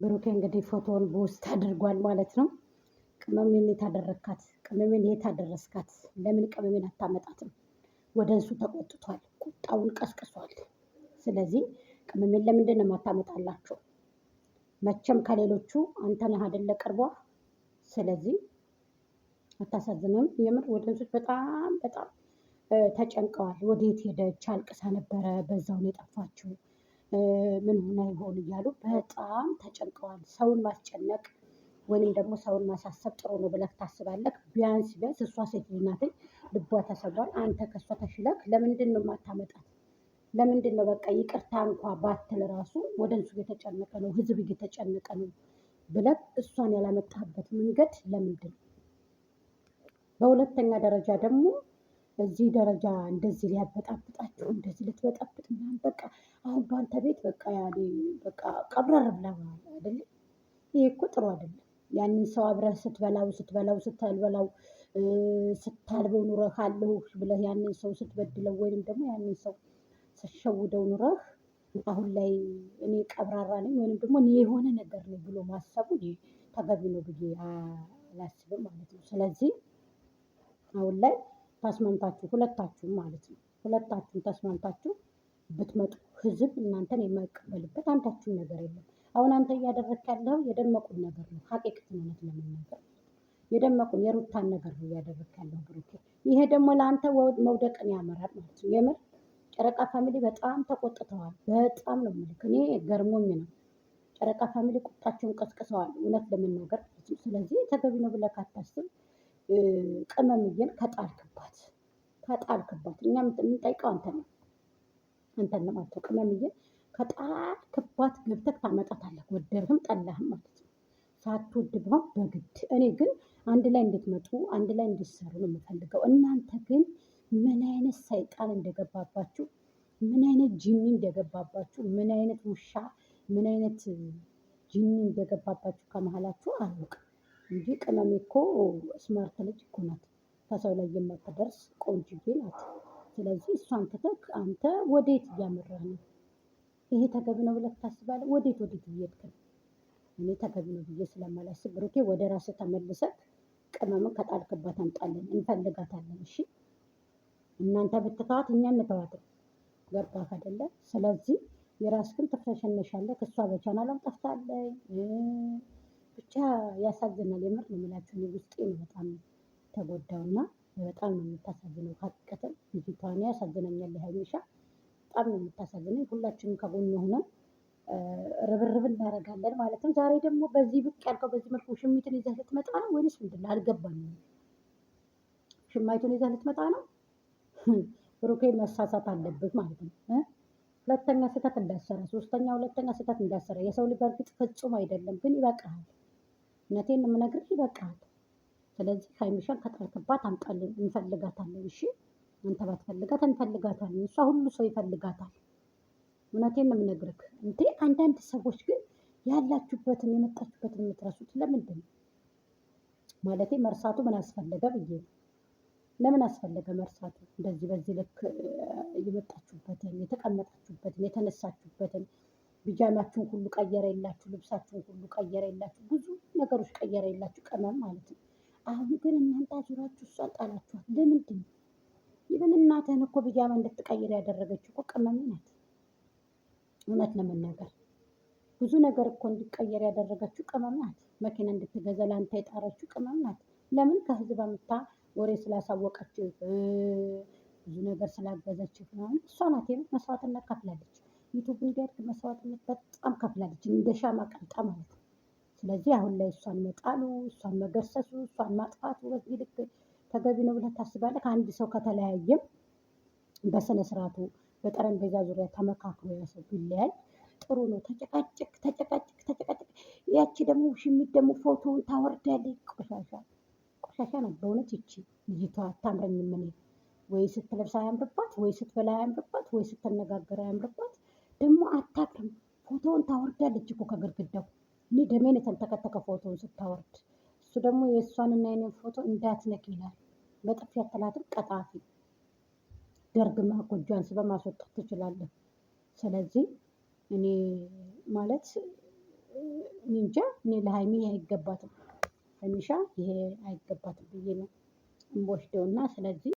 ብሩኬ እንግዲህ ፎቶውን በውስጥ አድርጓል ማለት ነው። ቅመሜን የት አደረካት? ቅመሜን የት አደረስካት? ለምን ቅመሜን አታመጣትም? ወደ እሱ ተቆጥቷል። ቁጣውን ቀስቅሷል። ስለዚህ ቅመሜን ለምንድን ነው የማታመጣላቸው? መቼም ከሌሎቹ አንተ ነህ አይደለ ቅርቧ። ስለዚህ አታሳዝንም? የምር ወደንሶች በጣም በጣም ተጨንቀዋል። ወዴት ሄደች? አልቅሳ ነበረ። በዛው ነው የጠፋችው። ምን ሆና ይሆን እያሉ በጣም ተጨንቀዋል። ሰውን ማስጨነቅ ወይም ደግሞ ሰውን ማሳሰብ ጥሩ ነው ብለህ ታስባለህ? ቢያንስ ቢያንስ እሷ ሴት ልጅ ናት፣ ልቧ ተሰብሯል። አንተ ከእሷ ተሽለክ ለምንድን ነው የማታመጣት? ለምንድን ነው በቃ ይቅርታ እንኳ ባትል ራሱ ወደ እሱ እየተጨነቀ ነው፣ ህዝብ እየተጨነቀ ነው ብለህ እሷን ያላመጣህበት መንገድ ለምንድን ነው? በሁለተኛ ደረጃ ደግሞ በዚህ ደረጃ እንደዚህ ሊያበጣብጣችሁ እንደዚህ ልትበጠብጥ ምናምን በቃ አሁን በአንተ ቤት በቃ ያኔ በቃ ቀብረር ብለዋል አይደለ? ይሄ እኮ ጥሩ አይደለም። ያንን ሰው አብረህ ስትበላው ስታልበው ኑረህ አለሁ ብለህ ያንን ሰው ስትበድለው ወይንም ደግሞ ያንን ሰው ስትሸውደው ኑረህ አሁን ላይ እኔ ቀብራራ ነኝ ወይንም ደግሞ እኔ የሆነ ነገር ነኝ ብሎ ማሰቡ ተገቢ ነው ብዬ አላስብም ማለት ነው። ስለዚህ አሁን ላይ ተስማምታችሁ ሁለታችሁም ማለት ነው ሁለታችሁም ተስማምታችሁ ብትመጡ ህዝብ እናንተን የማይቀበልበት አንዳችሁም ነገር የለም። አሁን አንተ እያደረግክ ያለው የደመቁን ነገር ነው። ሀቂቅትን እውነት ለመናገር የደመቁን የሩታን ነገር ነው እያደረግክ ያለው ብሩኬ። ይሄ ደግሞ ለአንተ መውደቅን ያመራል ማለት ነው። የምር ጨረቃ ፋሚሊ በጣም ተቆጥተዋል። በጣም ነው የምልክ። እኔ ገርሞኝ ነው። ጨረቃ ፋሚሊ ቁጣቸውን ቀስቅሰዋል እውነት ለመናገር። ስለዚህ ተገቢ ነው ብለህ ካታስብ ቅመምዬን ከጣልክባት እኛ የምንጠይቀው አንተን ነው ማለት ነው። ቅመምዬን ከጣልክባት ገብተህ ታመጣታለህ፣ ወደድህም ጠላህም ማለት ነው። ሳትወድ ቢሆን በግድ። እኔ ግን አንድ ላይ እንድትመጡ አንድ ላይ እንድትሰሩ ነው የምፈልገው። እናንተ ግን ምን አይነት ሰይጣን እንደገባባችሁ፣ ምን አይነት ጂኒ እንደገባባችሁ፣ ምን አይነት ውሻ ምን አይነት ጂኒ እንደገባባችሁ ከመሀላችሁ አላውቅም እንጂ ቅመሜ እኮ ስማርት ልጅ እኮ ናት። ከሰው ላይ የማትደርስ ቆንጅዬ ናት። ስለዚህ እሷን ትተክ አንተ ወዴት እያመራህ ነው? ይሄ ተገቢ ነው ብለህ ታስባለህ? ወዴት እየሄድክ ነው? እኔ ተገቢ ነው ብዬ ስለማላስብ ብሩኬ ወደ ራስህ ተመልሰህ ቅመምን ከጣልክባት አምጣልን፣ እንፈልጋታለን። እሺ እናንተ ብትተዋት እኛ እንተዋትም። ገባህ አይደለ? ስለዚህ የራስህን ትፈሸነሻለህ። እሷ በቻናሏም ጠፍታለች። ብቻ ያሳዝናል። የምር ነው የምላችሁ። እኔ ውስጤ ነው በጣም ተጎዳውና በጣም ነው የምታሳዝነው። ሀቂቀትን ልጅቷን ያሳዝነኛል። ሀይሚሻ በጣም ነው የምታሳዝነኝ። ሁላችንም ከጎን ሆነን ርብርብ እናደርጋለን ማለት ነው። ዛሬ ደግሞ በዚህ ብቅ ያልከው በዚህ መልኩ ሽሚትን ይዘህ ልትመጣ ነው ወይንስ ምንድን ነው? አልገባኝም። ሽማይቱን ይዘህ ልትመጣ ነው? ብሩኬ መሳሳት አለብህ ማለት ነው። ሁለተኛ ስህተት እንዳሰራ ሁለተኛ ስህተት እንዳሰራ። የሰው ልጅ በእርግጥ ፍጹም አይደለም፣ ግን ይበቃሃል። እውነቴን የምነግርህ ይበቃሃል። ስለዚህ ሀይሚሻን ከጣልክባት አምጣልን፣ እንፈልጋታለን። እሺ አንተ ባትፈልጋት እንፈልጋታለን። እሷ ሁሉ ሰው ይፈልጋታል። እውነቴን ነው የምነግርህ። እንዴ አንዳንድ ሰዎች ግን ያላችሁበትን የመጣችሁበትን የምትረሱት ለምንድን ነው? ማለቴ መርሳቱ ምን አስፈለገ ብዬ ነው። ለምን አስፈለገ መርሳቱ? እንደዚህ በዚህ ልክ የመጣችሁበትን የተቀመጣችሁበትን የተነሳችሁበትን ቢጃማችሁን ሁሉ ቀየረ የላችሁ፣ ልብሳችሁን ሁሉ ቀየረ የላችሁ፣ ብዙ ነገሮች ቀየረ የላችሁ ቅመም ማለት ነው። አሁን ግን እናንተ አዙራችሁ እሷን ጣላችኋት። ለምንድን ነው? ይህን እናትህን እኮ ቢጃማ እንድትቀይር ያደረገችው እኮ ቅመም ናት። እውነት ለመናገር ብዙ ነገር እኮ እንዲቀየር ያደረገችው ቅመም ናት። መኪና እንድትገዛ ለአንተ የጣረችው ቅመም ናት። ለምን? ከህዝብ አምጥታ ወሬ ስላሳወቀች ብዙ ነገር ስላገዘች ምናምን እሷ ናት። መስዋዕትነት ከፍላለች። ዩቱብ እንዲያድግ መስዋዕትነት በጣም ከፍላለች፣ እንደ ሻማ ቀልጣ ማለት ነው። ስለዚህ አሁን ላይ እሷን መጣሉ፣ እሷን መገርሰሱ፣ እሷን ማጥፋቱ በዚህ ልክ ተገቢ ነው ብለህ ታስባለህ? ከአንድ ሰው ከተለያየም በስነ ስርዓቱ በጠረጴዛ ዙሪያ ተመካክሮ ያ ሰው ቢለያይ ጥሩ ነው። ተጨቃጭቅ። ያቺ ደግሞ ሽሚት ደግሞ ፎቶውን ታወርዳለች። ቆሻሻ ናት በእውነት ይቺ ልጅቷ አታምረኝም። እኔ ወይ ስትለብስ አያምርባት፣ ወይ ስትበላ አያምርባት፣ ወይ ስትነጋገር አያምርባት። ደግሞ አታፍርም። ፎቶውን ታወርዳለች እኮ ከግድግዳው። እኔ ደሜን የተንተከተከ ፎቶውን ስታወርድ፣ እሱ ደግሞ የእሷንና የኔን ፎቶ እንዳትነክ ይላል። በጥፊ አትላትም? ቀጣፊ ደርግማ እኮ እጇን ስበህ ማስወጣት ትችላለህ። ስለዚህ እኔ ማለት እንጃ እኔ ለሀይሚ አይገባትም። ሀይሚሻ ይሄ አይገባትም ብዬ ነው የምወስደውና ስለዚህ